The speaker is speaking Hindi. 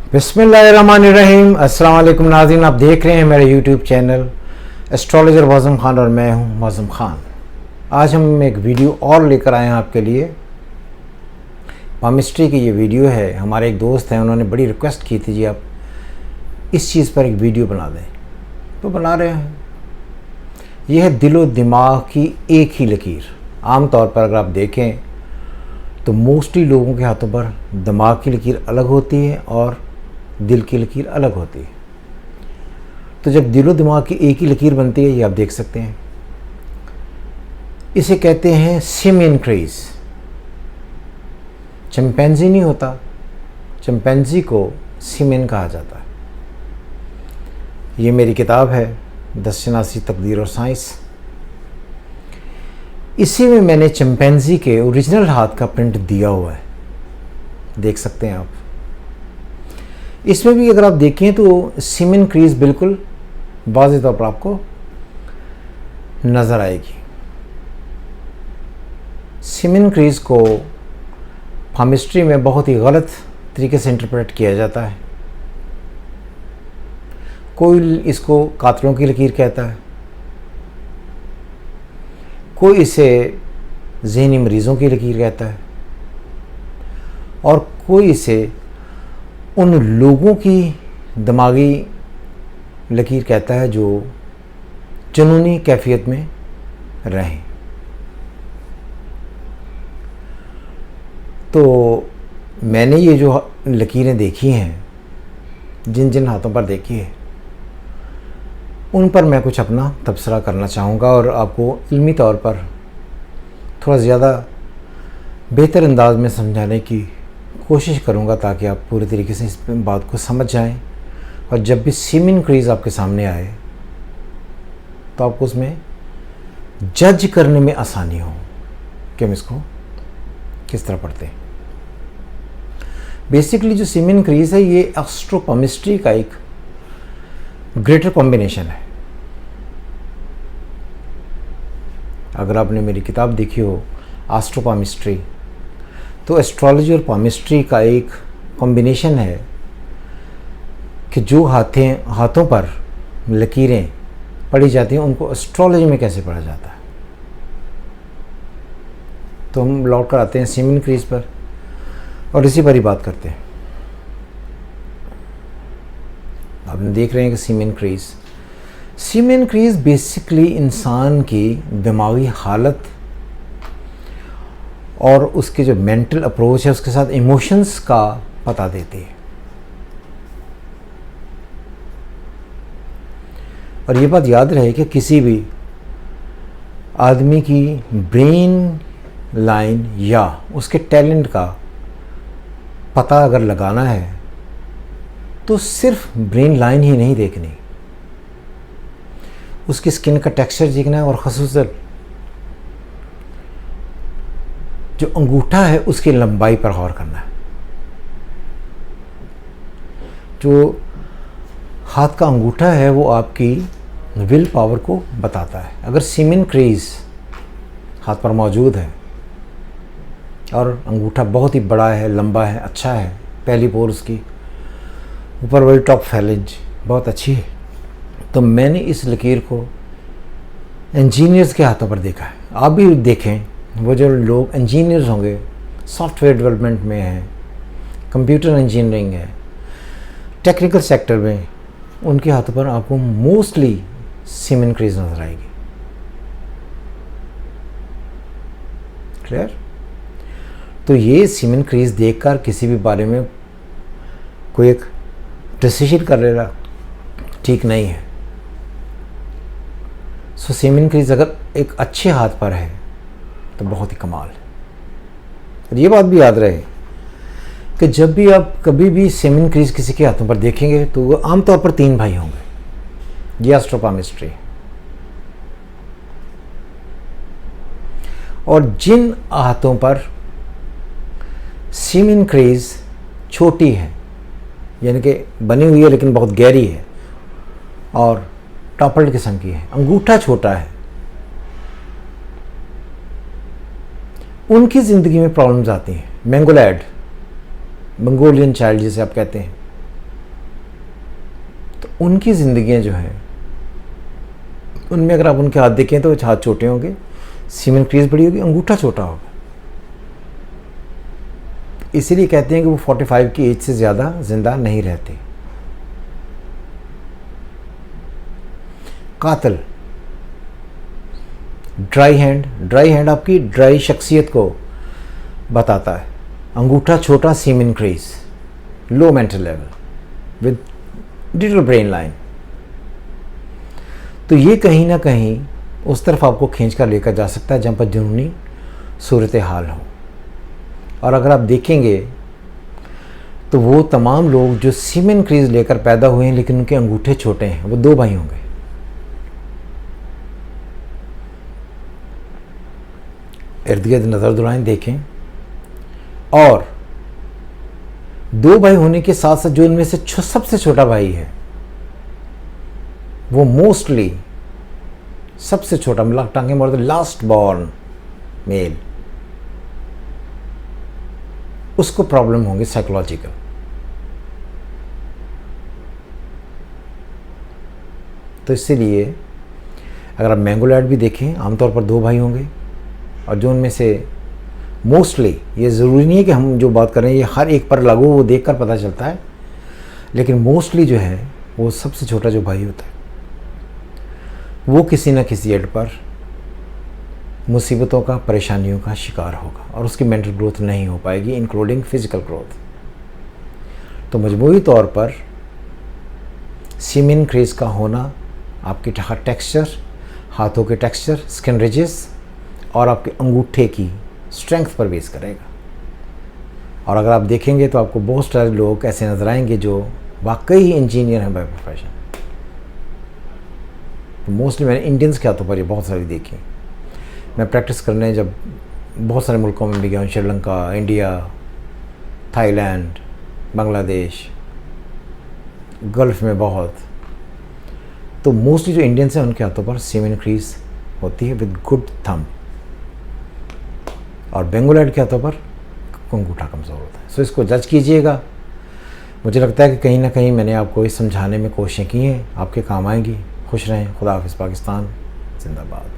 बिस्मिल्लाहिर्रहमानिर्रहीम। अस्सलाम वालेकुम नाज़रीन, आप देख रहे हैं मेरा YouTube channel astrologer Mauzam Khan और मैं हूं मौज़म ख़ान। आज हम एक वीडियो और लेकर आए हैं आपके लिए। पामिस्ट्री की ये वीडियो है। हमारे एक दोस्त हैं, उन्होंने बड़ी रिक्वेस्ट की थी, जी आप इस चीज़ पर एक वीडियो बना दें, तो बना रहे हैं। यह है दिलो दिमाग की एक ही लकीर। आम तौर पर अगर आप देखें तो मोस्टली लोगों के हाथों पर दिमाग की लकीर अलग होती है और दिल की लकीर अलग होती है। तो जब दिलो दिमाग की एक ही लकीर बनती है, ये आप देख सकते हैं, इसे कहते हैं सिमियन क्रीज। चिंपैंजी नहीं होता, चिंपैंजी को सिमियन कहा जाता है। ये मेरी किताब है दस्तशनासी तकदीर और साइंस। इसी में मैंने चिंपैंजी के ओरिजिनल हाथ का प्रिंट दिया हुआ है, देख सकते हैं आप। इसमें भी अगर आप देखें तो सिमियन क्रीज बिल्कुल वाज़ेह तौर पर आपको नज़र आएगी। सिमियन क्रीज को पामिस्ट्री में बहुत ही गलत तरीके से इंटरप्रेट किया जाता है। कोई इसको कातलों की लकीर कहता है, कोई इसे ज़हनी मरीज़ों की लकीर कहता है और कोई इसे उन लोगों की दिमागी लकीर कहता है जो जुनूनी कैफियत में रहें। तो मैंने ये जो लकीरें देखी हैं, जिन जिन हाथों पर देखी है, उन पर मैं कुछ अपना तबसरा करना चाहूँगा और आपको इल्मी तौर पर थोड़ा ज़्यादा बेहतर अंदाज में समझाने की कोशिश करूँगा, ताकि आप पूरे तरीके से इस बात को समझ जाएं। और जब भी सिमियन क्रीज आपके सामने आए तो आपको उसमें जज करने में आसानी हो कि हम इसको किस तरह पढ़ते हैं। बेसिकली जो सिमियन क्रीज है, ये एस्ट्रोपामिस्ट्री का एक ग्रेटर कॉम्बिनेशन है। अगर आपने मेरी किताब देखी हो एस्ट्रोपामिस्ट्री, तो एस्ट्रोलॉजी और पामिस्ट्री का एक कॉम्बिनेशन है कि जो हाथों पर लकीरें पढ़ी जाती हैं, उनको एस्ट्रोलॉजी में कैसे पढ़ा जाता है। तो हम लौट कर आते हैं सिमियन क्रीज पर और इसी पर ही बात करते हैं। आप देख रहे हैं कि सिमियन क्रीज बेसिकली इंसान की दिमागी हालत और उसके जो मेंटल अप्रोच है, उसके साथ इमोशंस का पता देती है। और ये बात याद रहे कि किसी भी आदमी की ब्रेन लाइन या उसके टैलेंट का पता अगर लगाना है तो सिर्फ ब्रेन लाइन ही नहीं देखनी, उसकी स्किन का टेक्सचर देखना है और ख़ुसूसन जो अंगूठा है उसकी लंबाई पर गौर करना है। जो हाथ का अंगूठा है वो आपकी विल पावर को बताता है। अगर सिमियन क्रीज हाथ पर मौजूद है और अंगूठा बहुत ही बड़ा है, लंबा है, अच्छा है, पहली पोर उसकी ऊपर वाली टॉप फैलेंज बहुत अच्छी है, तो मैंने इस लकीर को इंजीनियर्स के हाथों पर देखा है। आप भी देखें, वो जो लोग इंजीनियर्स होंगे, सॉफ्टवेयर डेवलपमेंट में हैं, कंप्यूटर इंजीनियरिंग है, टेक्निकल सेक्टर में, उनके हाथों पर आपको मोस्टली सिमियन क्रीज नजर आएगी। क्लियर? तो ये सिमियन क्रीज देखकर किसी भी बारे में कोई एक डिसीजन कर लेना ठीक नहीं है। सो सिमियन क्रीज अगर एक अच्छे हाथ पर है तो बहुत ही कमाल है। और ये बात भी याद रहे कि जब भी आप कभी भी सिमियन क्रीज किसी के हाथों पर देखेंगे तो वो आमतौर पर 3 भाई होंगे। ये एस्ट्रोपामिस्ट्री। और जिन हाथों पर सिमियन क्रीज छोटी है, यानी कि बनी हुई है लेकिन बहुत गहरी है और टॉपल्ड किस्म की है, अंगूठा छोटा है, उनकी ज़िंदगी में प्रॉब्लम्स आती हैं। मैंगोलैड, मंगोलियन चाइल्ड जिसे आप कहते हैं, उनकी ज़िंदगियाँ जो हैं उनमें अगर आप उनके हाथ देखें तो हाथ छोटे होंगे, सीमेन क्रीज बड़ी होगी, अंगूठा छोटा होगा। इसीलिए कहते हैं कि वो 45 की एज से ज़्यादा ज़िंदा नहीं रहते। कातिल, ड्राई हैंड आपकी ड्राई शख्सियत को बताता है। अंगूठा छोटा, simian crease, low mental level with detail brain line. तो ये कहीं ना कहीं उस तरफ आपको खींच कर लेकर जा सकता है जहाँ पर जुनूनी सूरत हाल हो। और अगर आप देखेंगे तो वो तमाम लोग जो सीमेन क्रीज लेकर पैदा हुए हैं लेकिन उनके अंगूठे छोटे हैं, वो 2 भाई होंगे। इर्द गिर्द नज़र दौड़ाएं, देखें। और 2 भाई होने के साथ साथ जो इनमें से सबसे छोटा भाई है वो मोस्टली सबसे छोटा, मतलब टांगे more the last born male, उसको प्रॉब्लम होंगी साइकोलॉजिकल। तो इसीलिए अगर आप मैंगोलैड भी देखें, आमतौर पर 2 भाई होंगे और जो उनमें से मोस्टली, ये ज़रूरी नहीं है कि हम जो बात कर रहे हैं ये हर एक पर लागू वो देखकर पता चलता है, लेकिन मोस्टली जो है वो सबसे छोटा जो भाई होता है वो किसी न किसी एड पर मुसीबतों का, परेशानियों का शिकार होगा और उसकी मेंटल ग्रोथ नहीं हो पाएगी, इंक्लूडिंग फिजिकल ग्रोथ। तो मजमूई तौर पर सीमेन क्रीज का होना आपके टेक्सचर, हाथों के टेक्सचर, स्किन रिजेस और आपके अंगूठे की स्ट्रेंथ पर बेस करेगा। और अगर आप देखेंगे तो आपको बहुत सारे लोग ऐसे नज़र आएंगे जो वाकई ही इंजीनियर हैं बाय प्रोफेशन। तो मोस्टली मैंने इंडियंस के हाथों पर ये बहुत सारी देखी। मैं प्रैक्टिस करने जब बहुत सारे मुल्कों में भी गया हूँ, Sri Lanka, India, Thailand, Bangladesh, gulf में बहुत, तो मोस्टली जो इंडियंस हैं उनके हाथों पर सीमेन क्रीज होती है विद गुड थंब, और बेंगोलैंड के हाथों पर अंगूठा कमज़ोर होता है। सो इसको जज कीजिएगा। मुझे लगता है कि कहीं ना कहीं मैंने आपको ये समझाने में कोशिशें की हैं, आपके काम आएंगी। खुश रहें। खुदा हाफिज़। पाकिस्तान जिंदाबाद।